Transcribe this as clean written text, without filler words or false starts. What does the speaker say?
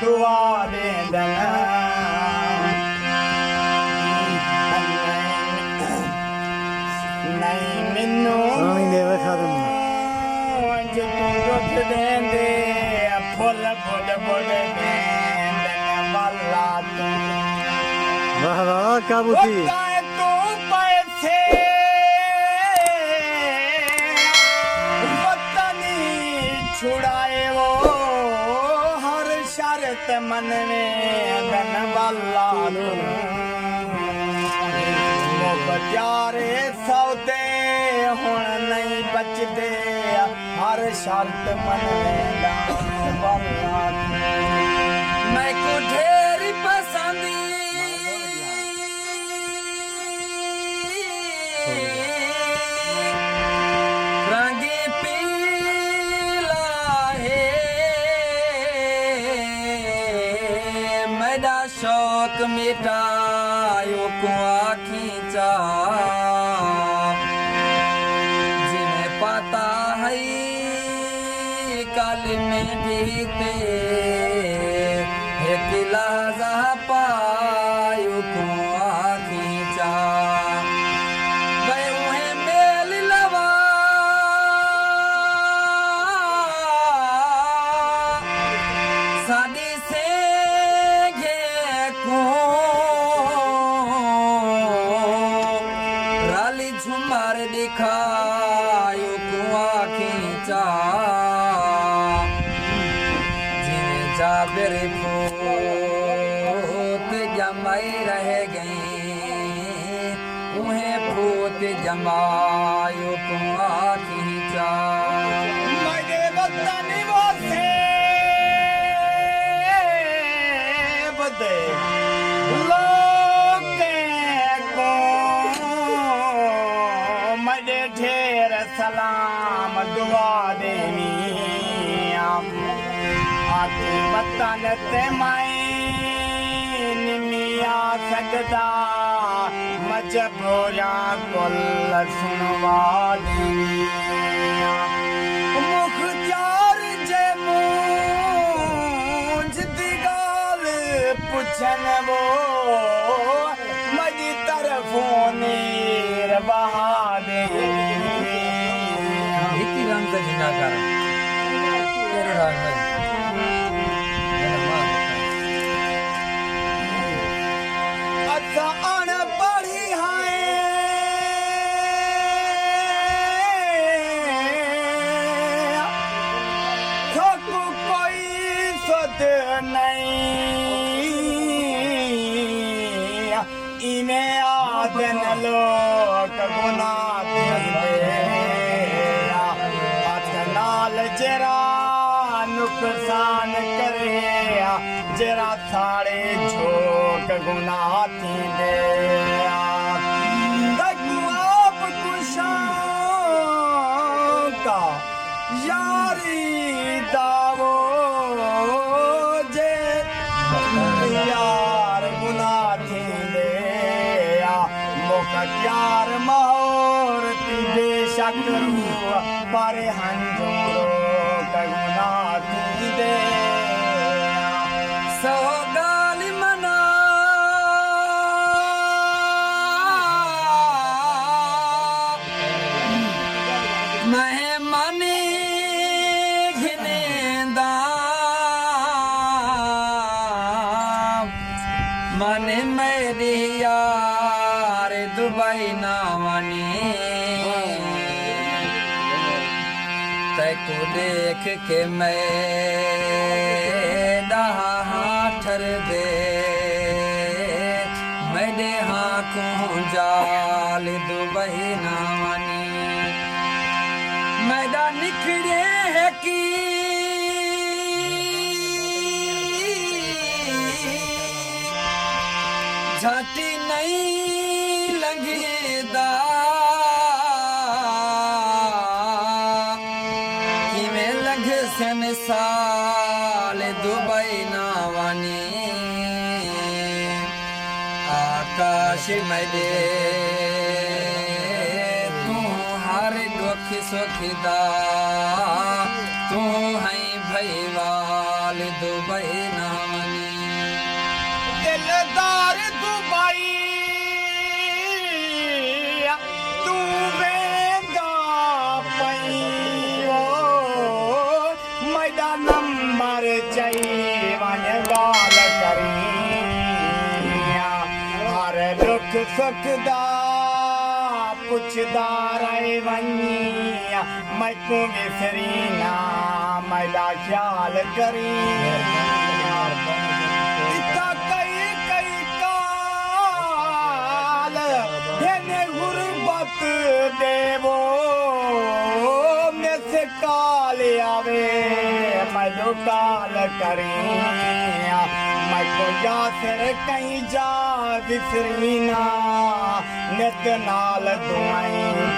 दुआ देंदन नहीं मिन्नू जो तू रुठ देंदे फुल बुड बुड देंदन वाला तू वाह वाह काबूती तू पैसे छुड़ाए वो हर शर्त मन में धन वाला प्यारे सौदे हुण नहीं बचदे हर शर्त मन में धन वाला मैं को ढेर पसंदी शौक मिटायो को खींचा जिन्हें पता है काल में बीते एक लहजा पायो को खींचा गए मेल लवा शादी से राली झुमार दिखायो कुआ खींचा जिन्हें जाबिर फूत जमाई रह गई उन्हें फूत जमायो कुआ खींचा मेरे वतन वो से बदे ढेर सलाम दुआ देनी आके वतन ते माई निमिया सजदा मजबूरा कुल सुनवा देनी मुख्तार जे मुझ दी गाल पुछन वो मजी तरफों नीर बहा दे राम का जिंदाकार तेरे राम में अच्छा अन पढ़ी है थकू कोई सुध नहीं इन्हें आदन लोग गुनाह जरा नुकसान करे जरा थाड़े झोंक गुनाह थी दे आप कुशां का यारी दावो जे यार गुनाह थी दे मौका यार मोर ती बेशक पर हंजूरो कगुना थी दे सो गाल मना मैं मनी घिनेंदा मन मेरी यार दुबई ना मनी को देख के मैं दहा ठर दे मैंने हाँ को जाल दुबई ना मनी मैदा निखरे है की झाटी नहीं लंघेदा साल दुबई नावानी आकाश में दे तू हर दुख सुखदा तू है भईवाल दुबई ना वञी दिलदार दुबई तू वेंदा पई मैदा नंबर चई वञ ॻाल्हि करी हर दुख सुख दा पुछदा रहे वञी मैकू विसरी ना मैदा ख्याल करी गुरबत देवो में काल आवे मैं जो काल करी मैं को यासिर कहीं जा विसरी ना नित नाल दुआई